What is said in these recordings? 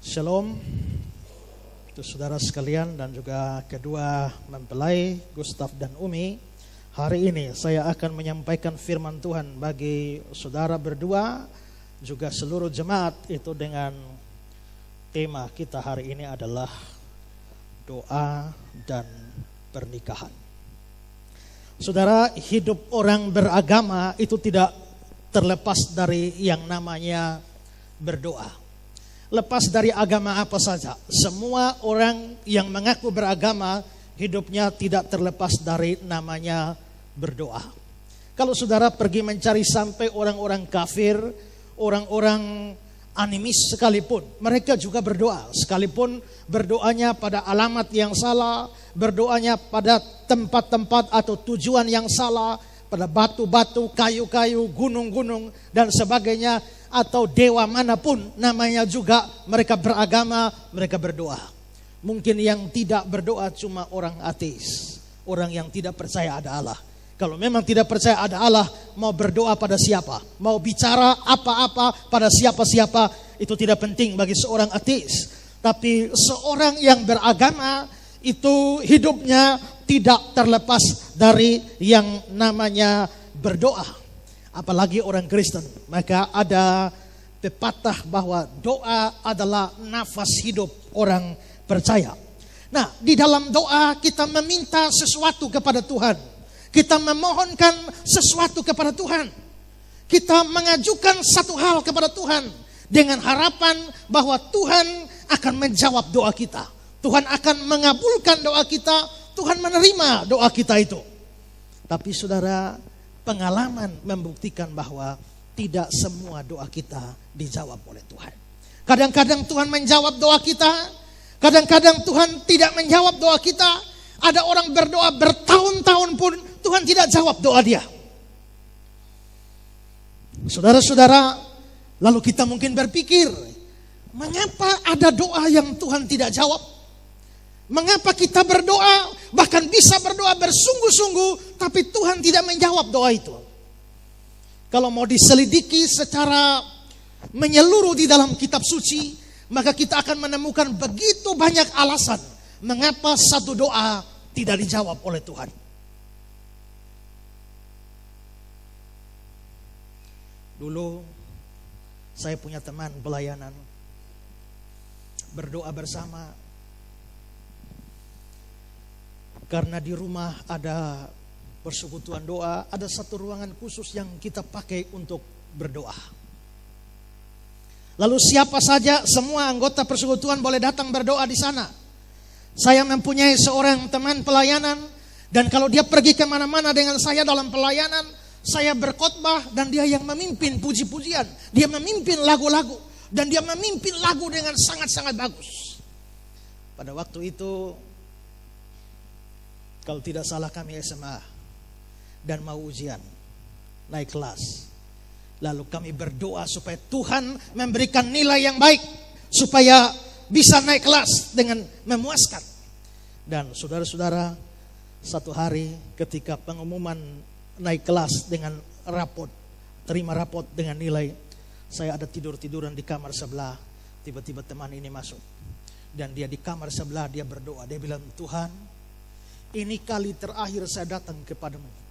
Shalom untuk saudara sekalian dan juga kedua mempelai Gustaf dan Umi. Hari ini saya akan menyampaikan firman Tuhan bagi saudara berdua juga seluruh jemaat, itu dengan tema kita hari ini adalah doa dan pernikahan. Saudara, hidup orang beragama itu tidak terlepas dari yang namanya berdoa. Lepas dari agama apa saja, semua orang yang mengaku beragama hidupnya tidak terlepas dari namanya berdoa. Kalau saudara pergi mencari sampai orang-orang kafir, orang-orang animis sekalipun, mereka juga berdoa. Sekalipun berdoanya pada alamat yang salah, berdoanya pada tempat-tempat atau tujuan yang salah, pada batu-batu, kayu-kayu, gunung-gunung dan sebagainya, atau dewa manapun namanya, juga mereka beragama, mereka berdoa. Mungkin yang tidak berdoa cuma orang ateis, orang yang tidak percaya ada Allah. Kalau memang tidak percaya ada Allah, mau berdoa pada siapa, mau bicara apa-apa pada siapa-siapa, itu tidak penting bagi seorang ateis. Tapi seorang yang beragama itu hidupnya tidak terlepas dari yang namanya berdoa. Apalagi orang Kristen, maka ada pepatah bahwa doa adalah nafas hidup orang percaya. Nah, di dalam doa kita meminta sesuatu kepada Tuhan. Kita memohonkan sesuatu kepada Tuhan. Kita mengajukan satu hal kepada Tuhan dengan harapan bahwa Tuhan akan menjawab doa kita. Tuhan akan mengabulkan doa kita, Tuhan menerima doa kita itu. Tapi saudara, pengalaman membuktikan bahwa tidak semua doa kita dijawab oleh Tuhan. Kadang-kadang Tuhan menjawab doa kita, kadang-kadang Tuhan tidak menjawab doa kita. Ada orang berdoa bertahun-tahun pun Tuhan tidak jawab doa dia. Saudara-saudara, lalu kita mungkin berpikir, mengapa ada doa yang Tuhan tidak jawab? Mengapa kita berdoa, bahkan bisa berdoa bersungguh-sungguh, tapi Tuhan tidak menjawab doa itu? Kalau mau diselidiki secara menyeluruh di dalam kitab suci, maka kita akan menemukan begitu banyak alasan mengapa satu doa tidak dijawab oleh Tuhan. Dulu saya punya teman pelayanan, berdoa bersama. Karena di rumah ada persekutuan doa, ada satu ruangan khusus yang kita pakai untuk berdoa. Lalu siapa saja, semua anggota persekutuan boleh datang berdoa di sana. Saya mempunyai seorang teman pelayanan, dan kalau dia pergi kemana-mana dengan saya dalam pelayanan, saya berkhotbah dan dia yang memimpin puji-pujian. Dia memimpin lagu-lagu, dan dia memimpin lagu dengan sangat-sangat bagus. Pada waktu itu, kalau tidak salah kami SMA dan mau ujian, naik kelas. Lalu kami berdoa supaya Tuhan memberikan nilai yang baik, supaya bisa naik kelas dengan memuaskan. Dan saudara-saudara, satu hari ketika pengumuman naik kelas dengan rapot, terima rapot dengan nilai, saya ada tidur-tiduran di kamar sebelah. Tiba-tiba teman ini masuk, dan dia di kamar sebelah, dia berdoa. Dia bilang, Tuhan, ini kali terakhir saya datang kepadamu.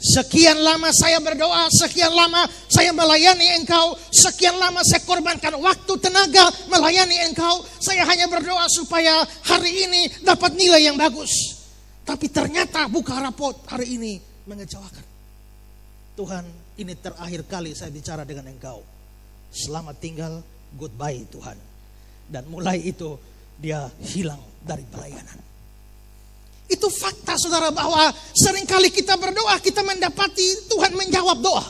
Sekian lama saya berdoa, sekian lama saya melayani Engkau, sekian lama saya korbankan waktu, tenaga melayani Engkau. Saya hanya berdoa supaya hari ini dapat nilai yang bagus. Tapi ternyata buka rapot hari ini mengecewakan. Tuhan, ini terakhir kali saya bicara dengan Engkau. Selamat tinggal, goodbye Tuhan. Dan mulai itu dia hilang dari pelayanan. Itu fakta saudara, bahwa seringkali kita berdoa, kita mendapati Tuhan menjawab doa.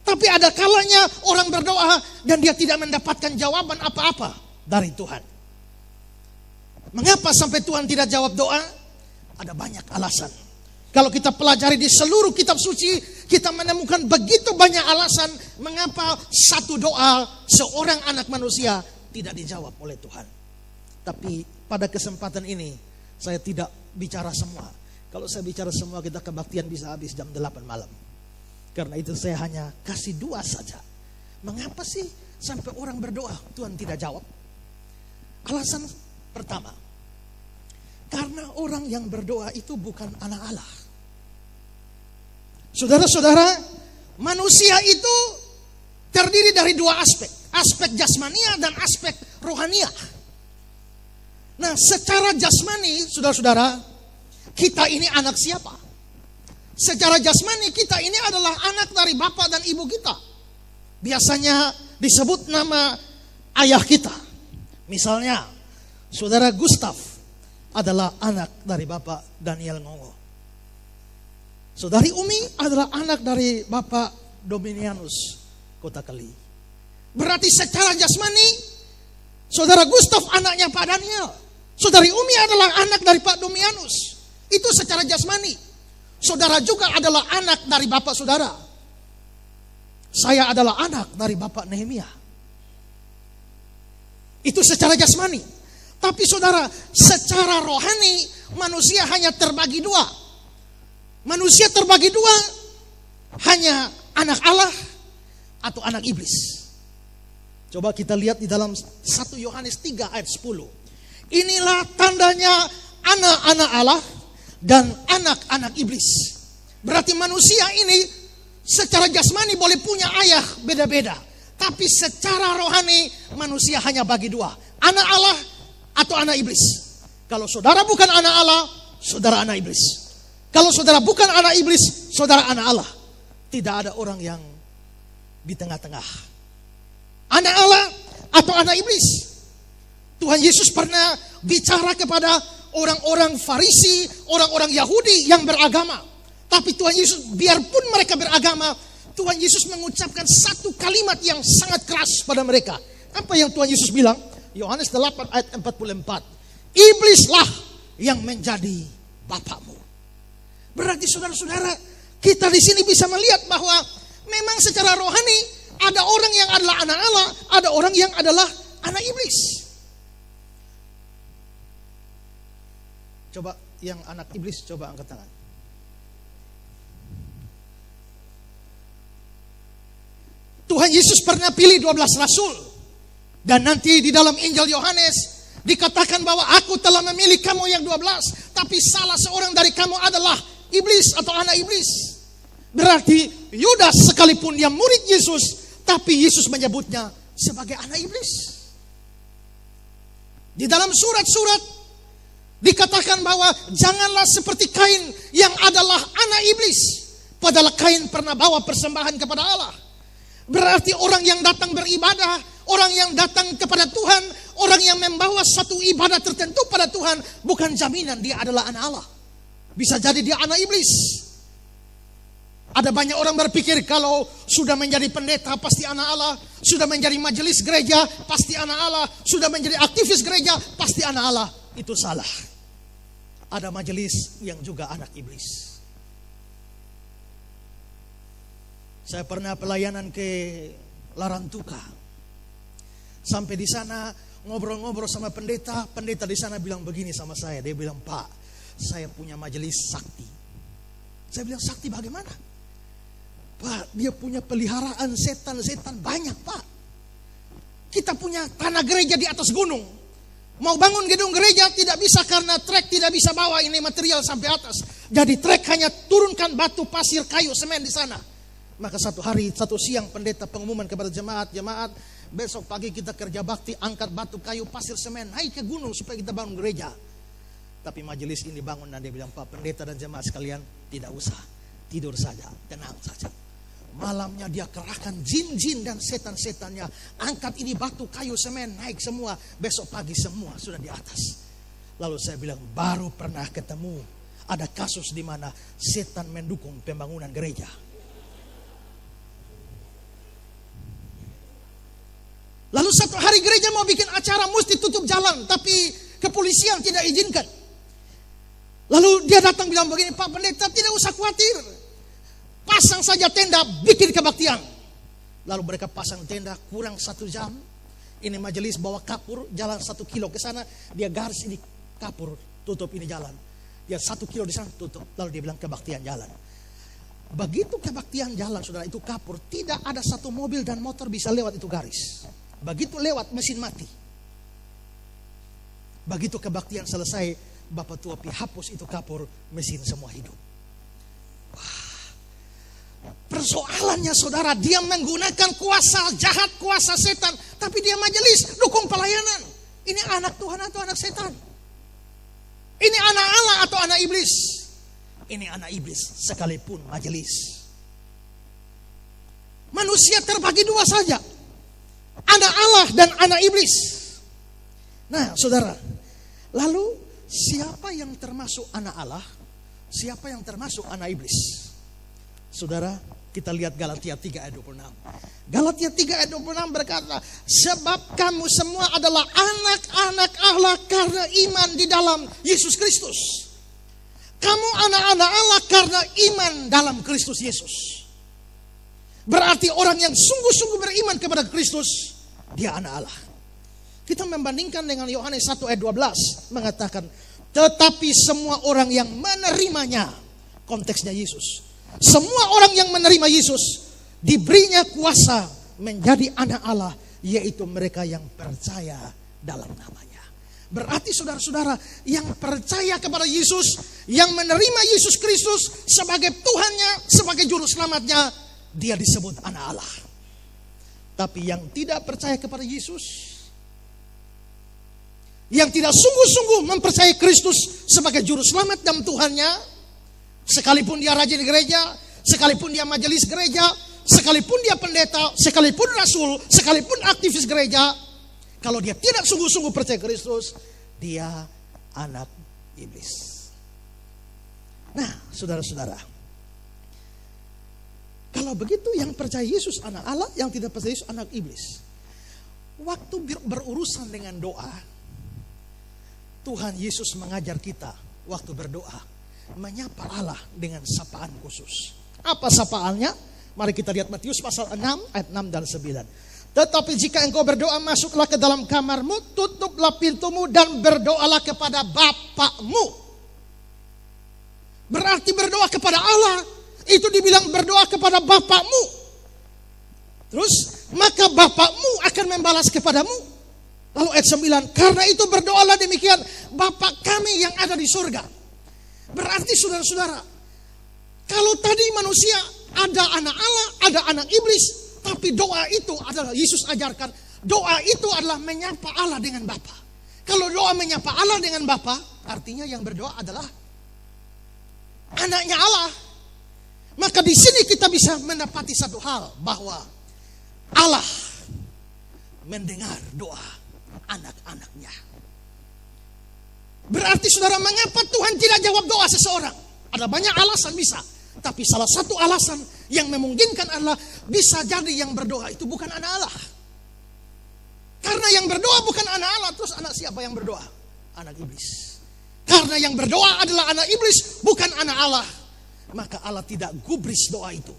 Tapi ada kalanya orang berdoa dan dia tidak mendapatkan jawaban apa-apa dari Tuhan. Mengapa sampai Tuhan tidak jawab doa? Ada banyak alasan. Kalau kita pelajari di seluruh kitab suci, kita menemukan begitu banyak alasan mengapa satu doa seorang anak manusia tidak dijawab oleh Tuhan. Tapi pada kesempatan ini saya tidak bicara semua. Kalau saya bicara semua, kita kebaktian bisa habis jam 8 malam. Karena itu saya hanya kasih dua saja. Mengapa sih sampai orang berdoa Tuhan tidak jawab? Alasan pertama, karena orang yang berdoa itu bukan anak Allah. Saudara-saudara, manusia itu terdiri dari dua aspek. Aspek jasmania dan aspek rohania. Nah, secara jasmani, saudara-saudara, kita ini anak siapa? Secara jasmani kita ini adalah anak dari bapak dan ibu kita. Biasanya disebut nama ayah kita. Misalnya, saudara Gustav adalah anak dari bapak Daniel Ngongo. Saudari Umi adalah anak dari bapak Dominianus Kota Keli. Berarti secara jasmani, saudara Gustav anaknya Pak Daniel. Saudari Umi adalah anak dari Pak Dominianus. Itu secara jasmani. Saudara juga adalah anak dari bapak saudara. Saya adalah anak dari bapak Nehemia. Itu secara jasmani. Tapi saudara, secara rohani manusia hanya terbagi dua. Manusia terbagi dua, hanya anak Allah atau anak iblis. Coba kita lihat di dalam 1 Yohanes 3 ayat 10. Inilah tandanya anak-anak Allah dan anak-anak iblis. Berarti manusia ini secara jasmani boleh punya ayah beda-beda. Tapi secara rohani manusia hanya bagi dua. Anak Allah atau anak iblis. Kalau saudara bukan anak Allah, saudara anak iblis. Kalau saudara bukan anak iblis, saudara anak Allah. Tidak ada orang yang di tengah-tengah. Anak Allah atau anak iblis. Tuhan Yesus pernah bicara kepada orang-orang Farisi, orang-orang Yahudi yang beragama. Tapi Tuhan Yesus, biarpun mereka beragama, Tuhan Yesus mengucapkan satu kalimat yang sangat keras pada mereka. Apa yang Tuhan Yesus bilang? Yohanes 8 ayat 44. Iblislah yang menjadi bapakmu. Berarti saudara-saudara, kita di sini bisa melihat bahwa memang secara rohani ada orang yang adalah anak Allah, ada orang yang adalah anak iblis. Coba yang anak iblis, coba angkat tangan. Tuhan Yesus pernah pilih 12 rasul. Dan nanti di dalam Injil Yohanes dikatakan bahwa aku telah memilih kamu yang 12. Tapi salah seorang dari kamu adalah iblis atau anak iblis. Berarti Yudas sekalipun dia murid Yesus, tapi Yesus menyebutnya sebagai anak iblis. Di dalam surat-surat dikatakan bahwa janganlah seperti Kain yang adalah anak iblis. Padahal Kain pernah bawa persembahan kepada Allah. Berarti orang yang datang beribadah, orang yang datang kepada Tuhan, orang yang membawa satu ibadah tertentu pada Tuhan, bukan jaminan dia adalah anak Allah. Bisa jadi dia anak iblis. Ada banyak orang berpikir kalau sudah menjadi pendeta pasti anak Allah, sudah menjadi majelis gereja pasti anak Allah, sudah menjadi aktivis gereja pasti anak Allah. Itu salah. Ada majelis yang juga anak iblis. Saya pernah pelayanan ke Larantuka. Sampai di sana ngobrol-ngobrol sama pendeta. Pendeta di sana bilang begini sama saya. Dia bilang, Pak, saya punya majelis sakti. Saya bilang, sakti bagaimana? Pak, dia punya peliharaan setan-setan banyak, Pak. Kita punya tanah gereja di atas gunung. Mau bangun gedung gereja tidak bisa karena trek tidak bisa bawa ini material sampai atas. Jadi trek hanya turunkan batu, pasir, kayu, semen di sana. Maka satu hari, satu siang pendeta pengumuman kepada jemaat, besok pagi kita kerja bakti, angkat batu, kayu, pasir, semen, naik ke gunung supaya kita bangun gereja. Tapi majelis ini bangun dan dia bilang, Pak pendeta dan jemaat sekalian, tidak usah, tidur saja, tenang saja. Malamnya dia kerahkan jin-jin dan setan-setannya, angkat ini batu, kayu, semen, naik semua, besok pagi semua sudah di atas. Lalu saya bilang, baru pernah ketemu ada kasus di mana setan mendukung pembangunan gereja. Lalu satu hari gereja mau bikin acara mesti tutup jalan, tapi kepolisian tidak izinkan. Lalu dia datang bilang begini, Pak pendeta tidak usah khawatir, pasang saja tenda, bikin kebaktian. Lalu mereka pasang tenda, kurang 1 jam. Ini majelis bawa kapur, jalan 1 kilo ke sana, dia garis ini kapur, tutup ini jalan. Dia 1 kilo di sana tutup, lalu dia bilang kebaktian jalan. Begitu kebaktian jalan, saudara, itu kapur. Tidak ada satu mobil dan motor bisa lewat itu garis. Begitu lewat, mesin mati. Begitu kebaktian selesai, Bapak Tua Pi hapus itu kapur, mesin semua hidup. Persoalannya, saudara, dia menggunakan kuasa jahat, kuasa setan, tapi dia majelis, dukung pelayanan. Ini anak Tuhan atau anak setan? Ini anak Allah atau anak iblis? Ini anak iblis sekalipun majelis. Manusia terbagi dua saja, anak Allah dan anak iblis. Nah, saudara, lalu siapa yang termasuk anak Allah? Siapa yang termasuk anak iblis? Saudara, kita lihat Galatia 3 ayat 26. Galatia 3 ayat 26 berkata, sebab kamu semua adalah anak-anak Allah karena iman di dalam Yesus Kristus. Kamu anak-anak Allah karena iman dalam Kristus Yesus. Berarti orang yang sungguh-sungguh beriman kepada Kristus, dia anak Allah. Kita membandingkan dengan Yohanes 1 ayat 12 mengatakan, tetapi semua orang yang menerimanya, konteksnya Yesus. Semua orang yang menerima Yesus diberinya kuasa menjadi anak Allah, yaitu mereka yang percaya dalam namanya. Berarti saudara-saudara yang percaya kepada Yesus, yang menerima Yesus Kristus sebagai Tuhannya, sebagai juru selamatnya, dia disebut anak Allah. Tapi yang tidak percaya kepada Yesus, yang tidak sungguh-sungguh mempercayai Kristus sebagai juru selamat dan Tuhannya, sekalipun dia rajin di gereja, sekalipun dia majelis gereja, sekalipun dia pendeta, sekalipun rasul, sekalipun aktivis gereja, kalau dia tidak sungguh-sungguh percaya Kristus, dia anak iblis. Nah, saudara-saudara, kalau begitu yang percaya Yesus anak Allah, yang tidak percaya Yesus anak iblis. Waktu berurusan dengan doa, Tuhan Yesus mengajar kita waktu berdoa menyapa Allah dengan sapaan khusus. Apa sapaannya? Mari kita lihat Matius pasal 6 ayat 6 dan 9. Tetapi jika engkau berdoa, masuklah ke dalam kamarmu, tutuplah pintumu dan berdoalah kepada Bapakmu. Berarti berdoa kepada Allah itu dibilang berdoa kepada Bapakmu. Terus maka Bapakmu akan membalas kepadamu. Lalu ayat 9, karena itu berdoalah demikian, Bapa kami yang ada di surga. Berarti saudara-saudara, kalau tadi manusia ada anak Allah, ada anak iblis, tapi doa itu adalah Yesus ajarkan, doa itu adalah menyapa Allah dengan Bapa. Kalau doa menyapa Allah dengan Bapa, artinya yang berdoa adalah anaknya Allah. Maka di sini kita bisa mendapati satu hal, bahwa Allah mendengar doa anak-anaknya. Berarti saudara, mengapa Tuhan tidak jawab doa seseorang? Ada banyak alasan bisa. Tapi salah satu alasan yang memungkinkan adalah bisa jadi yang berdoa itu bukan anak Allah. Karena yang berdoa bukan anak Allah, terus anak siapa yang berdoa? Anak iblis. Karena yang berdoa adalah anak iblis, bukan anak Allah, maka Allah tidak gubris doa itu.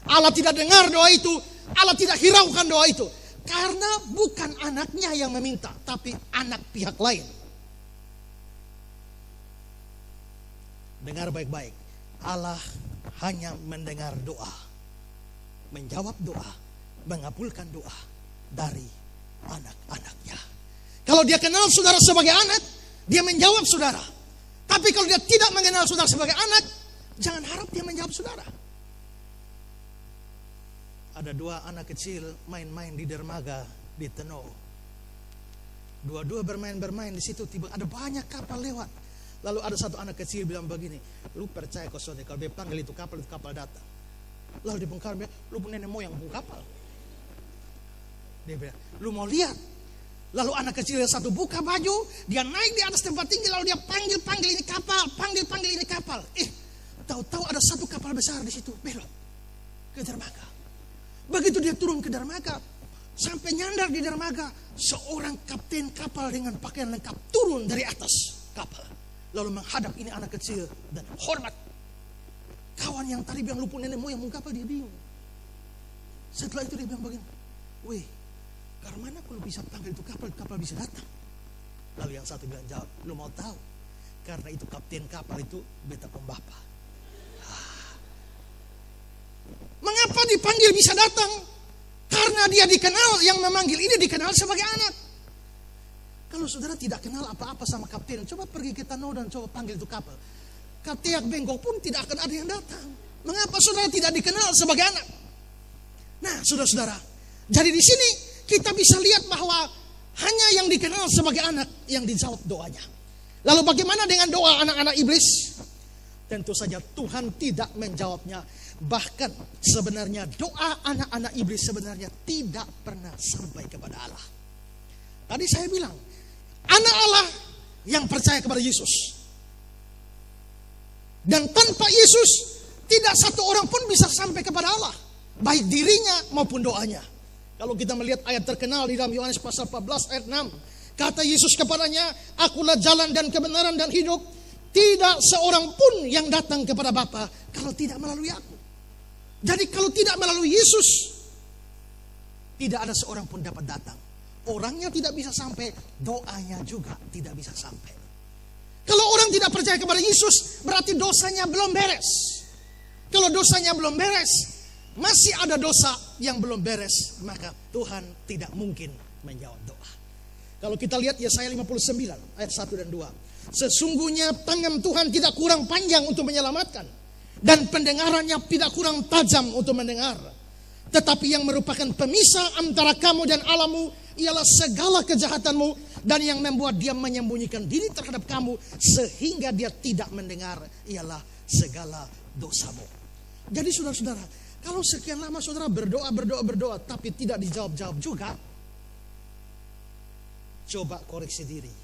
Allah tidak dengar doa itu. Allah tidak hiraukan doa itu. Karena bukan anaknya yang meminta, tapi anak pihak lain. Dengar baik-baik, Allah hanya mendengar doa, menjawab doa, mengabulkan doa dari anak-anaknya. Kalau dia kenal saudara sebagai anak, dia menjawab saudara. Tapi kalau dia tidak mengenal saudara sebagai anak, jangan harap dia menjawab saudara. Ada dua anak kecil main-main di dermaga di Tenau. Dua-dua bermain-bermain di situ, tiba ada banyak kapal lewat. Lalu ada satu anak kecil bilang begini, lu percaya kau Sonny, kalau dia panggil itu kapal datang. Lalu dia bongkar, lu nenek moyang pun kapal. Dia bilang, lu mau lihat? Lalu anak kecil yang satu buka baju, dia naik di atas tempat tinggi, lalu dia panggil ini kapal, panggil ini kapal. Tahu-tahu ada satu kapal besar di situ, belok ke dermaga. Begitu dia turun ke dermaga, sampai nyandar di dermaga, seorang kapten kapal dengan pakaian lengkap turun dari atas kapal. Lalu menghadap ini anak kecil dan hormat. Kawan yang tadi bilang lupa nenek moyang kapal, dia bingung. Setelah itu dia bilang begini, weh, karena mana kalau bisa panggil itu kapal bisa datang. Lalu yang satu bilang jawab, lu mau tahu? Karena itu kapten kapal itu beta pembapa. Mengapa dipanggil bisa datang? Karena dia dikenal, yang memanggil ini dikenal sebagai anak. Kalau saudara tidak kenal apa-apa sama kapten, coba pergi ke Tano dan coba panggil itu kapal. Katiak bengkok pun tidak akan ada yang datang. Mengapa saudara tidak dikenal sebagai anak? Nah, saudara-saudara, jadi di sini kita bisa lihat bahwa hanya yang dikenal sebagai anak yang dijawab doanya. Lalu bagaimana dengan doa anak-anak iblis? Tentu saja Tuhan tidak menjawabnya. Bahkan sebenarnya doa anak-anak iblis sebenarnya tidak pernah sampai kepada Allah. Tadi saya bilang, anak Allah yang percaya kepada Yesus. Dan tanpa Yesus, tidak satu orang pun bisa sampai kepada Allah. Baik dirinya maupun doanya. Kalau kita melihat ayat terkenal di dalam Yohanes pasal 14 ayat 6. Kata Yesus kepadanya, akulah jalan dan kebenaran dan hidup. Tidak seorang pun yang datang kepada Bapa kalau tidak melalui aku. Jadi kalau tidak melalui Yesus, tidak ada seorang pun dapat datang. Orangnya tidak bisa sampai, doanya juga tidak bisa sampai. Kalau orang tidak percaya kepada Yesus, berarti dosanya belum beres. Kalau dosanya belum beres, masih ada dosa yang belum beres, maka Tuhan tidak mungkin menjawab doa. Kalau kita lihat Yesaya 59 ayat 1 dan 2. Sesungguhnya tangan Tuhan tidak kurang panjang untuk menyelamatkan, dan pendengarannya tidak kurang tajam untuk mendengar. Tetapi yang merupakan pemisah antara kamu dan Allahmu ialah segala kejahatanmu, dan yang membuat dia menyembunyikan diri terhadap kamu sehingga dia tidak mendengar ialah segala dosamu. Jadi saudara-saudara, kalau sekian lama saudara berdoa tapi tidak dijawab-jawab juga, coba koreksi diri.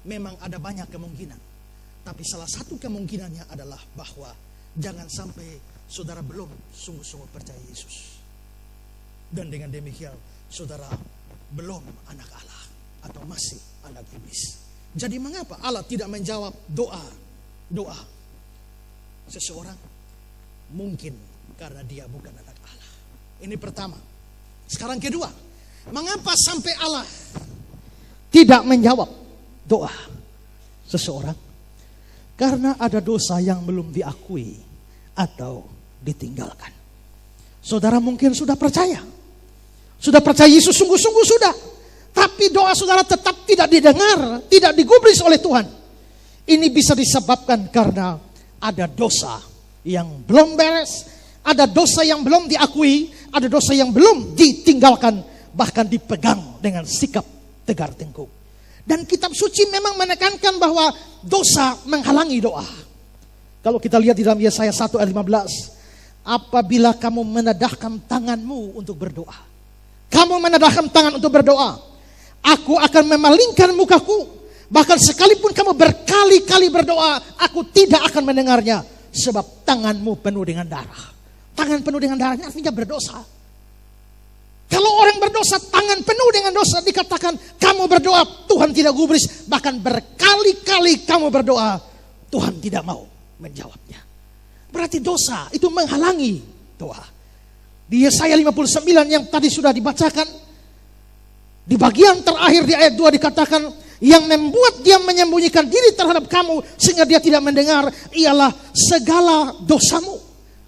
Memang ada banyak kemungkinan, tapi salah satu kemungkinannya adalah bahwa jangan sampai saudara belum sungguh-sungguh percaya Yesus. Dan dengan demikian saudara belum anak Allah atau masih anak iblis. Jadi mengapa Allah tidak menjawab doa seseorang? Mungkin karena dia bukan anak Allah. Ini pertama. Sekarang kedua, mengapa sampai Allah tidak menjawab doa seseorang? Karena ada dosa yang belum diakui atau ditinggalkan. Saudara mungkin sudah percaya Yesus sungguh-sungguh sudah, tapi doa saudara tetap tidak didengar, tidak digubris oleh Tuhan. Ini bisa disebabkan karena ada dosa yang belum beres, ada dosa yang belum diakui, ada dosa yang belum ditinggalkan, bahkan dipegang dengan sikap tegar tengkuk. Dan kitab suci memang menekankan bahwa dosa menghalangi doa. Kalau kita lihat di dalam Yesaya 1 ayat 15. Apabila kamu menadahkan tanganmu untuk berdoa. Kamu menadahkan tangan untuk berdoa. Aku akan memalingkan mukaku. Bahkan sekalipun kamu berkali-kali berdoa, aku tidak akan mendengarnya. Sebab tanganmu penuh dengan darah. Tangan penuh dengan darah ini artinya berdosa. Kalau orang berdosa, tangan penuh dengan dosa, dikatakan kamu berdoa, Tuhan tidak gubris. Bahkan berkali-kali kamu berdoa, Tuhan tidak mau menjawabnya. Berarti dosa itu menghalangi doa. Di Yesaya 59 yang tadi sudah dibacakan, di bagian terakhir di ayat 2 dikatakan, yang membuat dia menyembunyikan diri terhadap kamu sehingga dia tidak mendengar ialah segala dosamu.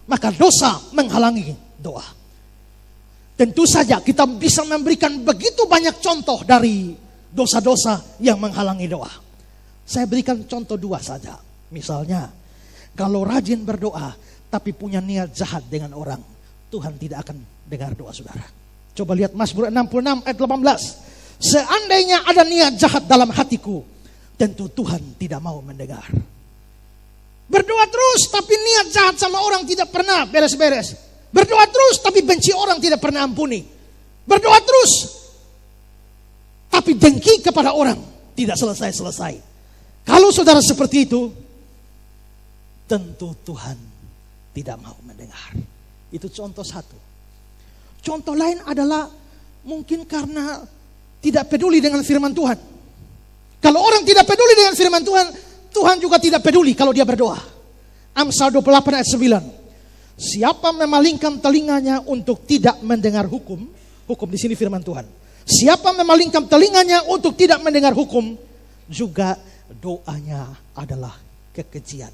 Maka dosa menghalangi doa. Tentu saja kita bisa memberikan begitu banyak contoh dari dosa-dosa yang menghalangi doa. Saya berikan contoh 2 saja. Misalnya, kalau rajin berdoa tapi punya niat jahat dengan orang, Tuhan tidak akan dengar doa saudara. Coba lihat Mazmur 66 ayat 18. Seandainya ada niat jahat dalam hatiku, tentu Tuhan tidak mau mendengar. Berdoa terus tapi niat jahat sama orang tidak pernah beres-beres. Berdoa terus tapi benci orang tidak pernah ampuni. Berdoa terus tapi dengki kepada orang tidak selesai-selesai. Kalau saudara seperti itu, tentu Tuhan tidak mau mendengar. Itu contoh satu. Contoh lain adalah mungkin karena tidak peduli dengan firman Tuhan. Kalau orang tidak peduli dengan firman Tuhan, Tuhan juga tidak peduli kalau dia berdoa. Amsal 28 ayat 9. Siapa memalingkan telinganya untuk tidak mendengar hukum di sini firman Tuhan. Siapa memalingkan telinganya untuk tidak mendengar hukum, juga doanya adalah kekejian.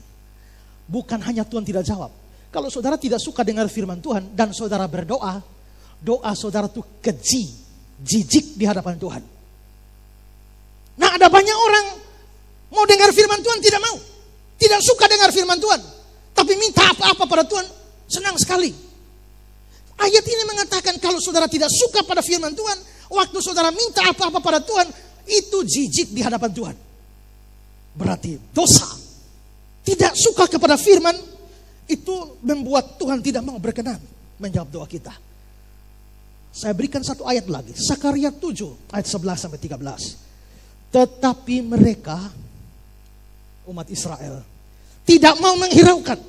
Bukan hanya Tuhan tidak jawab, Kalau saudara tidak suka dengar firman Tuhan dan saudara berdoa, doa saudara tuh keji, jijik di hadapan Tuhan. Nah, ada banyak orang mau dengar firman Tuhan tidak mau. Tidak suka dengar firman Tuhan. Tapi minta apa-apa pada Tuhan, senang sekali. Ayat ini mengatakan kalau saudara tidak suka pada firman Tuhan, waktu saudara minta apa-apa pada Tuhan, itu jijik di hadapan Tuhan. Berarti dosa. Tidak suka kepada firman, itu membuat Tuhan tidak mau berkenan menjawab doa kita. Saya berikan satu ayat lagi. Sakaria 7 ayat 11 sampai 13. Tetapi mereka, umat Israel, tidak mau menghiraukan.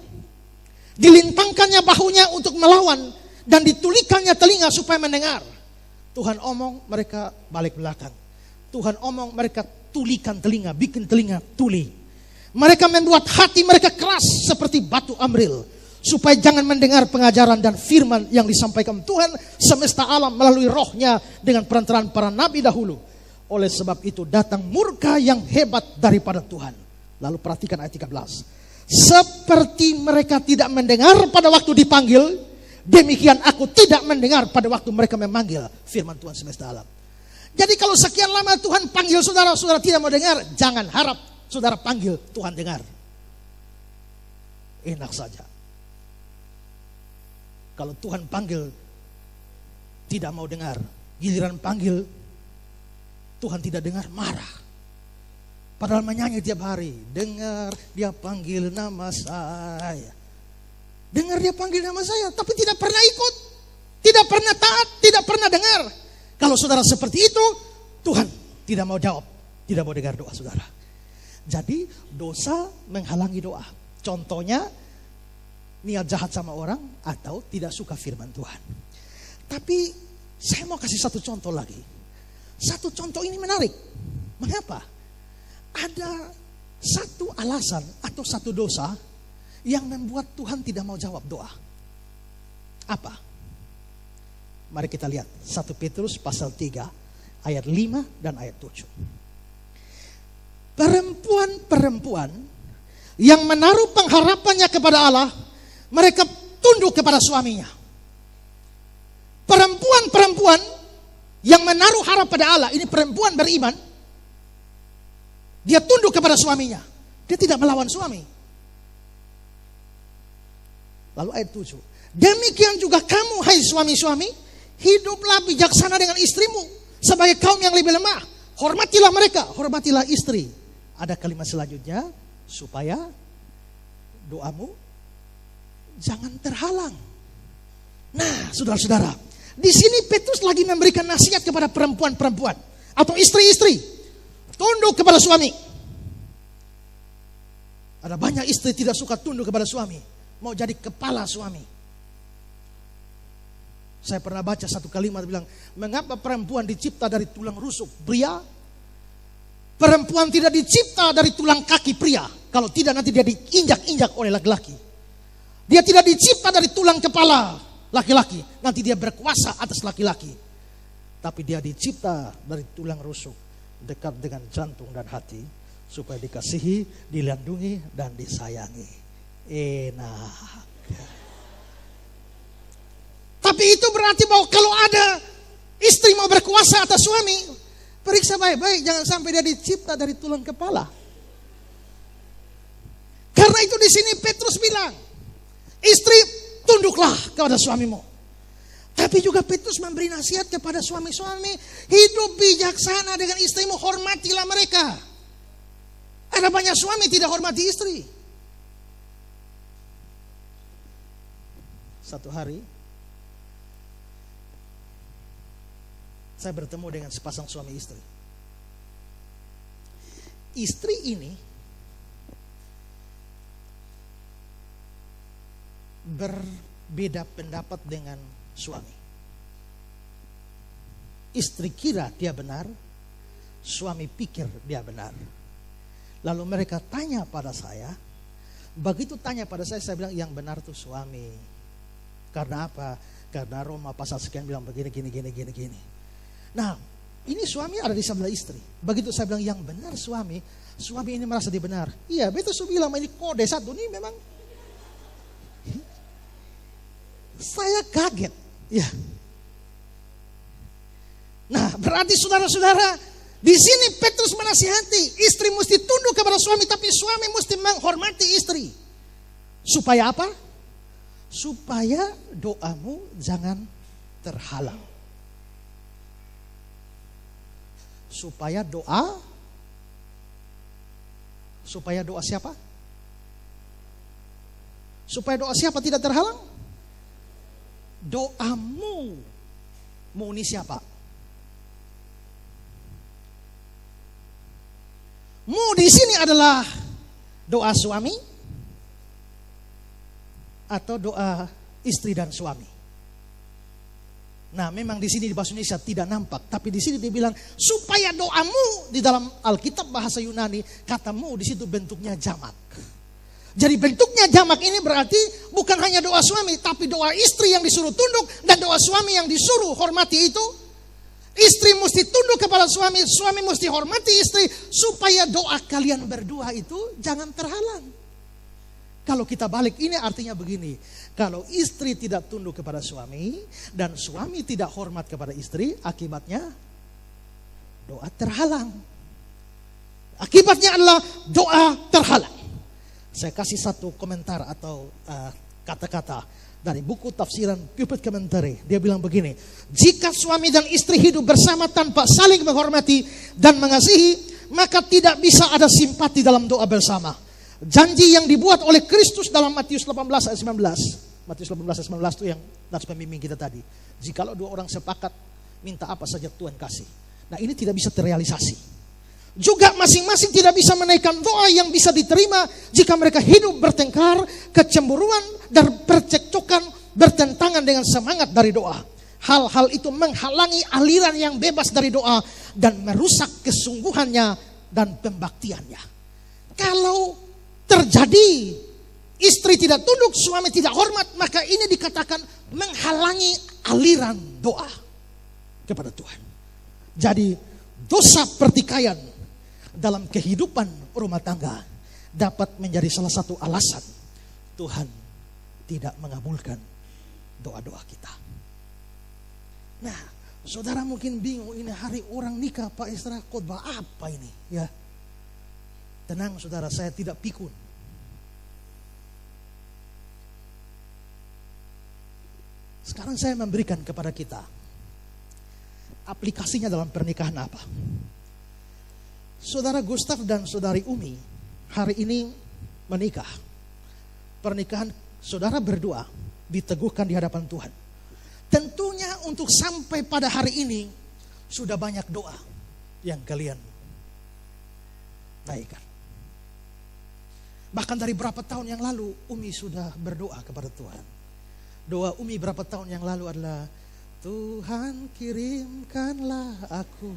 Dilintangkannya bahunya untuk melawan dan ditulikannya telinga supaya mendengar. Tuhan omong, mereka balik belakang. Tuhan omong, mereka tulikan telinga, bikin telinga tuli. Mereka membuat hati mereka keras seperti batu amril, supaya jangan mendengar pengajaran dan firman yang disampaikan Tuhan semesta alam melalui rohnya dengan perantaraan para nabi dahulu. Oleh sebab itu datang murka yang hebat daripada Tuhan. Lalu perhatikan ayat 13. Seperti mereka tidak mendengar pada waktu dipanggil, demikian aku tidak mendengar pada waktu mereka memanggil, firman Tuhan semesta alam. Jadi kalau sekian lama Tuhan panggil saudara, saudara tidak mau dengar, jangan harap saudara panggil Tuhan dengar. Enak saja. Kalau Tuhan panggil tidak mau dengar, giliran panggil Tuhan tidak dengar, marah. Padahal menyanyi tiap hari, dengar dia panggil nama saya. Dengar dia panggil nama saya, tapi tidak pernah ikut, tidak pernah taat, tidak pernah dengar. Kalau saudara seperti itu, Tuhan tidak mau jawab, tidak mau dengar doa saudara. Jadi dosa menghalangi doa. Contohnya niat jahat sama orang atau tidak suka firman Tuhan. Tapi saya mau kasih satu contoh lagi. Satu contoh ini menarik. Mengapa? Ada satu alasan atau satu dosa yang membuat Tuhan tidak mau jawab doa. Apa? Mari kita lihat 1 Petrus pasal 3 ayat 5 dan ayat 7. Perempuan-perempuan yang menaruh pengharapannya kepada Allah, mereka tunduk kepada suaminya. Perempuan-perempuan yang menaruh harap pada Allah, ini perempuan beriman, dia tunduk kepada suaminya. Dia tidak melawan suami. Lalu ayat 7. Demikian juga kamu, hai suami-suami, hiduplah bijaksana dengan istrimu sebagai kaum yang lebih lemah. Hormatilah mereka, hormatilah istri. Ada kalimat selanjutnya, supaya doamu jangan terhalang. Nah, saudara-saudara, di sini Petrus lagi memberikan nasihat kepada perempuan-perempuan atau istri-istri. Tunduk kepada suami. Ada banyak istri tidak suka tunduk kepada suami, mau jadi kepala suami. Saya pernah baca satu kalimat bilang, mengapa perempuan dicipta dari tulang rusuk pria? Perempuan tidak dicipta dari tulang kaki pria. Kalau tidak nanti dia diinjak-injak oleh laki-laki. Dia tidak dicipta dari tulang kepala laki-laki. Nanti dia berkuasa atas laki-laki. Tapi dia dicipta dari tulang rusuk, dekat dengan jantung dan hati, supaya dikasihi, dilindungi, dan disayangi. Enak. Tapi itu berarti bahwa kalau ada istri mau berkuasa atas suami, periksa baik-baik, jangan sampai dia dicipta dari tulang kepala. Karena itu di sini Petrus bilang, istri tunduklah kepada suamimu. Tapi juga Petrus memberi nasihat kepada suami-suami, hidup bijaksana dengan istrimu, hormatilah mereka. Ada banyak suami tidak hormati istri. Satu hari saya bertemu dengan sepasang suami istri. Istri ini berbeda pendapat dengan suami. Istri kira dia benar, suami pikir dia benar. Lalu mereka tanya pada saya, begitu tanya pada saya bilang yang benar itu suami. Karena apa? Karena Roma pasal sekian bilang begini, gini. Nah, ini suami ada di sebelah istri. Begitu saya bilang yang benar suami ini merasa dia benar. Iya, betul saya bilang ini kode satu ini memang. Saya kaget. Ya. Nah, berarti saudara-saudara, di sini Petrus menasihati, istri mesti tunduk kepada suami, tapi suami mesti menghormati istri. Supaya apa? Supaya doamu jangan terhalang. Supaya doa siapa? Supaya doa siapa tidak terhalang? Doamu. Mu ini siapa? Mu di sini adalah doa suami atau doa istri dan suami. Nah, memang di sini di bahasa Indonesia tidak nampak, tapi di sini dibilang supaya doamu, di dalam Alkitab bahasa Yunani katamu di situ bentuknya jamak. Jadi bentuknya jamak ini berarti bukan hanya doa suami, tapi doa istri yang disuruh tunduk dan doa suami yang disuruh hormati itu. Istri mesti tunduk kepada suami, suami mesti hormati istri supaya doa kalian berdua itu jangan terhalang. Kalau kita balik ini artinya begini, kalau istri tidak tunduk kepada suami dan suami tidak hormat kepada istri, akibatnya doa terhalang. Akibatnya adalah doa terhalang. Saya kasih satu komentar atau kata-kata dari buku tafsiran Pulpit Commentary. Dia bilang begini, jika suami dan istri hidup bersama tanpa saling menghormati dan mengasihi, maka tidak bisa ada simpati dalam doa bersama. Janji yang dibuat oleh Kristus dalam Matius 18 ayat 19. Matius 18 ayat 19 itu yang nas pembimbing kita tadi. Jikalau dua orang sepakat minta apa saja Tuhan kasih. Nah, ini tidak bisa terrealisasi. Juga masing-masing tidak bisa menaikkan doa yang bisa diterima jika mereka hidup bertengkar, kecemburuan, dan percekcokan bertentangan dengan semangat dari doa. Hal-hal itu menghalangi aliran yang bebas dari doa dan merusak kesungguhannya dan pembaktiannya. Kalau terjadi istri tidak tunduk, suami tidak hormat, maka ini dikatakan menghalangi aliran doa kepada Tuhan. Jadi dosa pertikaian dalam kehidupan rumah tangga dapat menjadi salah satu alasan Tuhan tidak mengabulkan doa-doa kita. Nah, saudara mungkin bingung, ini hari orang nikah Pak Isra, khotbah apa ini? Ya, tenang saudara, saya tidak pikun. Sekarang saya memberikan kepada kita aplikasinya dalam pernikahan apa. Saudara Gustaf dan saudari Umi hari ini menikah. Pernikahan saudara berdua diteguhkan di hadapan Tuhan. Tentunya untuk sampai pada hari ini sudah banyak doa yang kalian naikkan. Bahkan dari berapa tahun yang lalu Umi sudah berdoa kepada Tuhan. Doa Umi berapa tahun yang lalu adalah, Tuhan kirimkanlah aku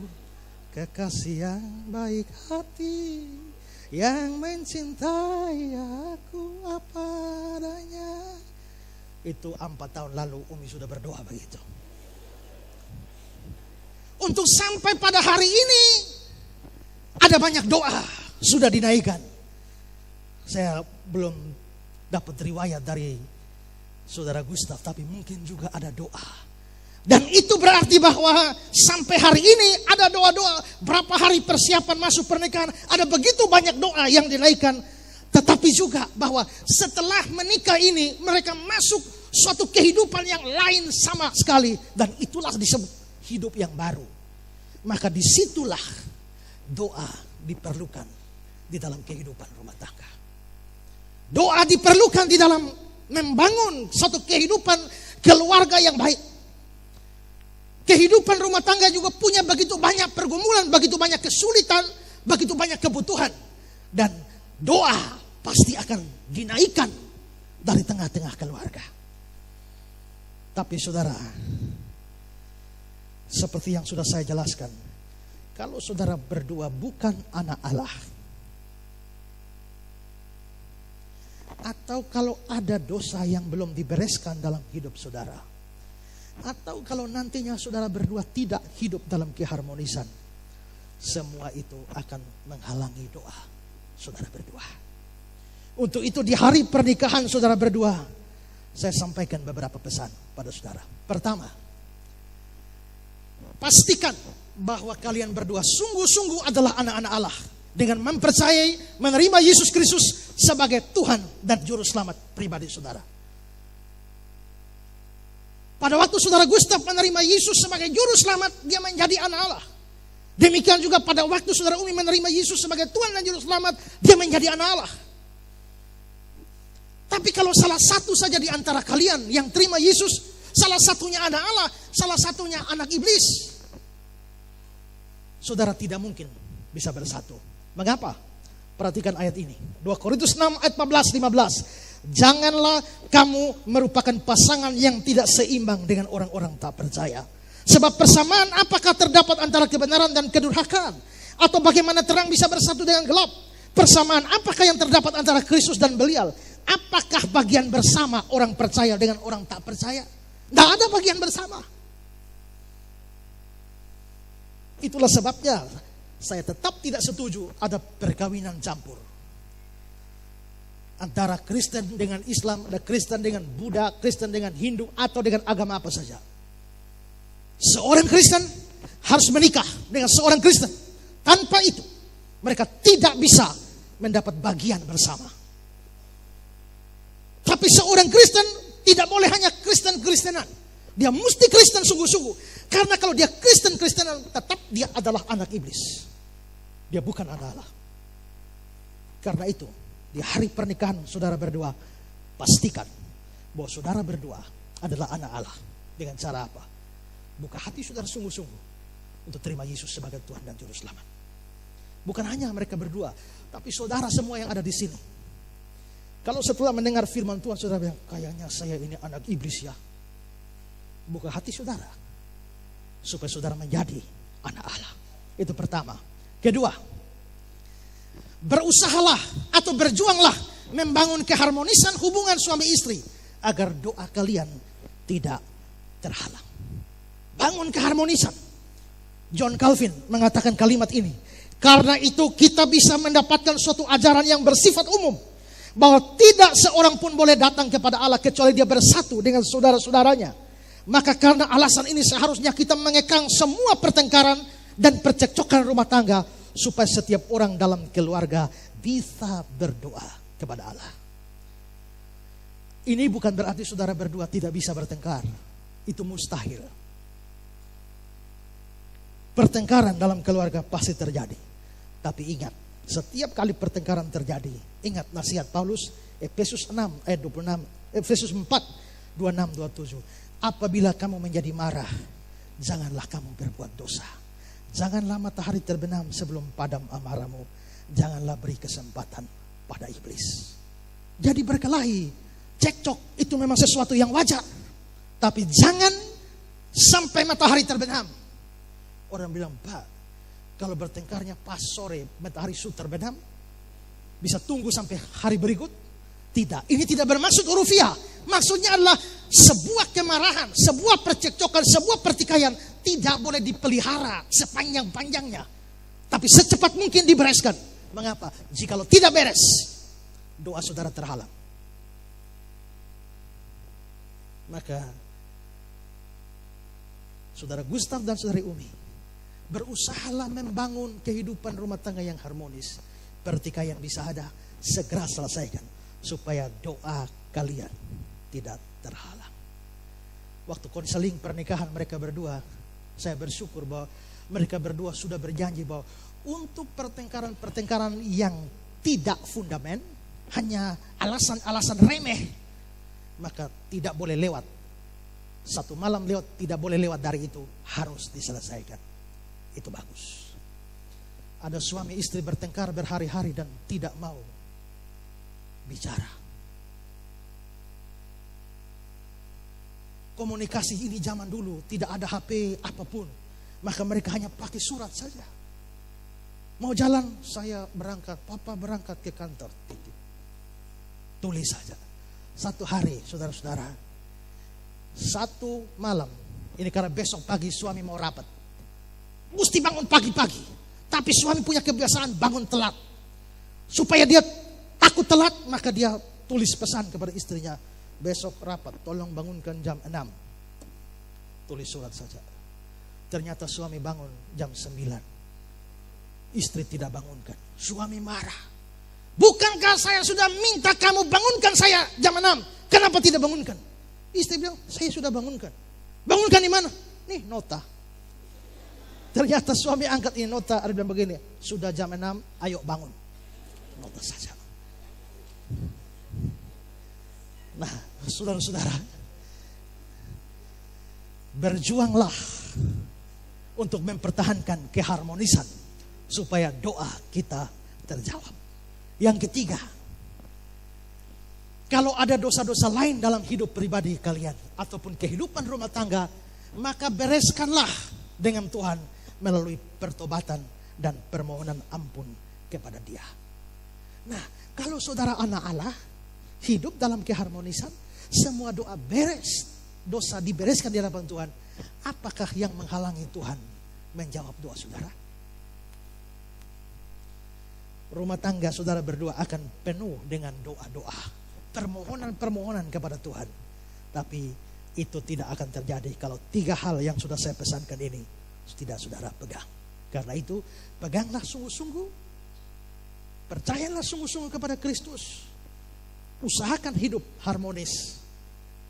kekasih yang baik hati, yang mencintai aku apa adanya. Itu 4 tahun lalu Umi sudah berdoa begitu. Untuk sampai pada hari ini ada banyak doa sudah dinaikkan. Saya belum dapat riwayat dari saudara Gustaf, tapi mungkin juga ada doa. Dan itu berarti bahwa sampai hari ini ada doa-doa. Berapa hari persiapan masuk pernikahan, ada begitu banyak doa yang dinaikkan. Tetapi juga bahwa setelah menikah ini mereka masuk suatu kehidupan yang lain sama sekali. Dan itulah disebut hidup yang baru. Maka disitulah doa diperlukan di dalam kehidupan rumah tangga. Doa diperlukan di dalam membangun suatu kehidupan keluarga yang baik. Kehidupan rumah tangga juga punya begitu banyak pergumulan, begitu banyak kesulitan, begitu banyak kebutuhan. Dan doa pasti akan dinaikkan dari tengah-tengah keluarga. Tapi saudara, seperti yang sudah saya jelaskan, kalau saudara berdua bukan anak Allah, atau kalau ada dosa yang belum dibereskan dalam hidup saudara, atau kalau nantinya saudara berdua tidak hidup dalam keharmonisan, semua itu akan menghalangi doa saudara berdua. Untuk itu di hari pernikahan saudara berdua, Saya sampaikan beberapa pesan pada saudara. Pertama, pastikan bahwa kalian berdua sungguh-sungguh adalah anak-anak Allah dengan mempercayai, menerima Yesus Kristus sebagai Tuhan dan Juru Selamat pribadi saudara. Pada waktu saudara Gustaf menerima Yesus sebagai Juru Selamat, dia menjadi anak Allah. Demikian juga pada waktu saudara Umi menerima Yesus sebagai Tuhan dan Juru Selamat, dia menjadi anak Allah. Tapi kalau salah satu saja di antara kalian yang terima Yesus, salah satunya anak Allah, salah satunya anak iblis, saudara tidak mungkin bisa bersatu. Mengapa? Perhatikan ayat ini. 2 Korintus 6 ayat 14-15. Janganlah kamu merupakan pasangan yang tidak seimbang dengan orang-orang tak percaya. Sebab persamaan apakah terdapat antara kebenaran dan kedurhakaan? Atau bagaimana terang bisa bersatu dengan gelap? Persamaan apakah yang terdapat antara Kristus dan Belial? Apakah bagian bersama orang percaya dengan orang tak percaya? Tidak ada bagian bersama. Itulah sebabnya saya tetap tidak setuju ada perkawinan campur antara Kristen dengan Islam, ada Kristen dengan Buddha, Kristen dengan Hindu, atau dengan agama apa saja. Seorang Kristen harus menikah dengan seorang Kristen. Tanpa itu mereka tidak bisa mendapat bagian bersama. Tapi seorang Kristen tidak boleh hanya Kristen-Kristenan. Dia mesti Kristen sungguh-sungguh. Karena kalau dia Kristen-Kristenan, tetap dia adalah anak iblis. Dia bukan anak Allah. Karena itu, di hari pernikahan saudara berdua, pastikan bahwa saudara berdua adalah anak Allah. Dengan cara apa? Buka hati saudara sungguh-sungguh untuk terima Yesus sebagai Tuhan dan Juru Selamat. Bukan hanya mereka berdua, tapi saudara semua yang ada di sini. Kalau setelah mendengar firman Tuhan saudara bilang, kayaknya saya ini anak iblis ya. Buka hati saudara supaya saudara menjadi anak Allah. Itu pertama. Kedua, berusahalah atau berjuanglah membangun keharmonisan hubungan suami istri agar doa kalian tidak terhalang. Bangun keharmonisan. John Calvin mengatakan kalimat ini. Karena itu kita bisa mendapatkan suatu ajaran yang bersifat umum, bahwa tidak seorang pun boleh datang kepada Allah kecuali dia bersatu dengan saudara-saudaranya. Maka karena alasan ini seharusnya kita mengekang semua pertengkaran dan percekcokan rumah tangga supaya setiap orang dalam keluarga bisa berdoa kepada Allah. Ini bukan berarti saudara berdua tidak bisa bertengkar. Itu mustahil. Pertengkaran dalam keluarga pasti terjadi. Tapi ingat, setiap kali pertengkaran terjadi, ingat nasihat Paulus, Efesus 6 ayat 26, Efesus 4 26-27. Apabila kamu menjadi marah, janganlah kamu berbuat dosa. Janganlah matahari terbenam sebelum padam amarahmu. Janganlah beri kesempatan pada iblis. Jadi berkelahi, cekcok itu memang sesuatu yang wajar. Tapi jangan sampai matahari terbenam. Orang bilang, Pak, kalau bertengkarnya pas sore matahari sudah terbenam, bisa tunggu sampai hari berikut? Tidak, ini tidak bermaksud urufiah. Maksudnya adalah sebuah kemarahan, sebuah percekcokan, sebuah pertikaian tidak boleh dipelihara sepanjang-panjangnya. Tapi secepat mungkin dibereskan. Mengapa? Jikalau tidak beres, doa saudara terhalang. Maka saudara Gustaf dan saudari Umi, berusahalah membangun kehidupan rumah tangga yang harmonis. Pertikaian bisa ada, segera selesaikan supaya doa kalian tidak terhalang. Waktu konseling pernikahan mereka berdua, saya bersyukur bahwa mereka berdua sudah berjanji bahwa untuk pertengkaran-pertengkaran yang tidak fundament, hanya alasan-alasan remeh, maka tidak boleh lewat. Satu malam lewat, tidak boleh lewat dari itu, harus diselesaikan. Itu bagus. Ada suami istri bertengkar berhari-hari dan tidak mau bicara. Komunikasi ini zaman dulu tidak ada HP apapun, maka mereka hanya pakai surat saja. Mau jalan, saya berangkat, papa berangkat ke kantor. Tulis saja. Satu hari, saudara-saudara, satu malam, ini karena besok pagi suami mau rapat, mesti bangun pagi-pagi. Tapi suami punya kebiasaan bangun telat. Supaya dia takut telat, maka dia tulis pesan kepada istrinya, besok rapat, tolong bangunkan jam 6. Tulis surat saja. Ternyata suami bangun jam 9. Istri tidak bangunkan. Suami marah. Bukankah saya sudah minta kamu bangunkan saya jam 6? Kenapa tidak bangunkan? Istri bilang, saya sudah bangunkan. Bangunkan di mana? Nih nota. Ternyata suami angkat ini nota, ada bilang begini, sudah jam 6, ayo bangun. Nota saja. Nah, saudara-saudara, berjuanglah untuk mempertahankan keharmonisan supaya doa kita terjawab. Yang ketiga, kalau ada dosa-dosa lain dalam hidup pribadi kalian ataupun kehidupan rumah tangga, maka bereskanlah dengan Tuhan melalui pertobatan dan permohonan ampun kepada Dia. Nah, kalau saudara anak Allah hidup dalam keharmonisan, semua doa beres, dosa dibereskan di hadapan Tuhan, apakah yang menghalangi Tuhan menjawab doa saudara? Rumah tangga saudara berdua akan penuh dengan doa-doa, permohonan-permohonan kepada Tuhan. Tapi itu tidak akan terjadi kalau 3 hal yang sudah saya pesankan ini tidak saudara pegang. Karena itu peganglah sungguh-sungguh, percayalah sungguh-sungguh kepada Kristus, usahakan hidup harmonis,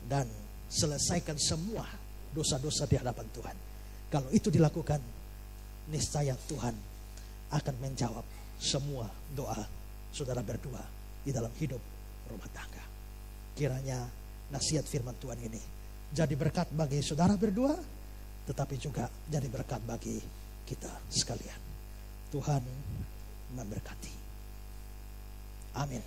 dan selesaikan semua dosa-dosa di hadapan Tuhan. Kalau itu dilakukan, niscaya Tuhan akan menjawab semua doa saudara berdua di dalam hidup rumah tangga. Kiranya nasihat firman Tuhan ini jadi berkat bagi saudara berdua, tetapi juga jadi berkat bagi kita sekalian. Tuhan memberkati. Amin.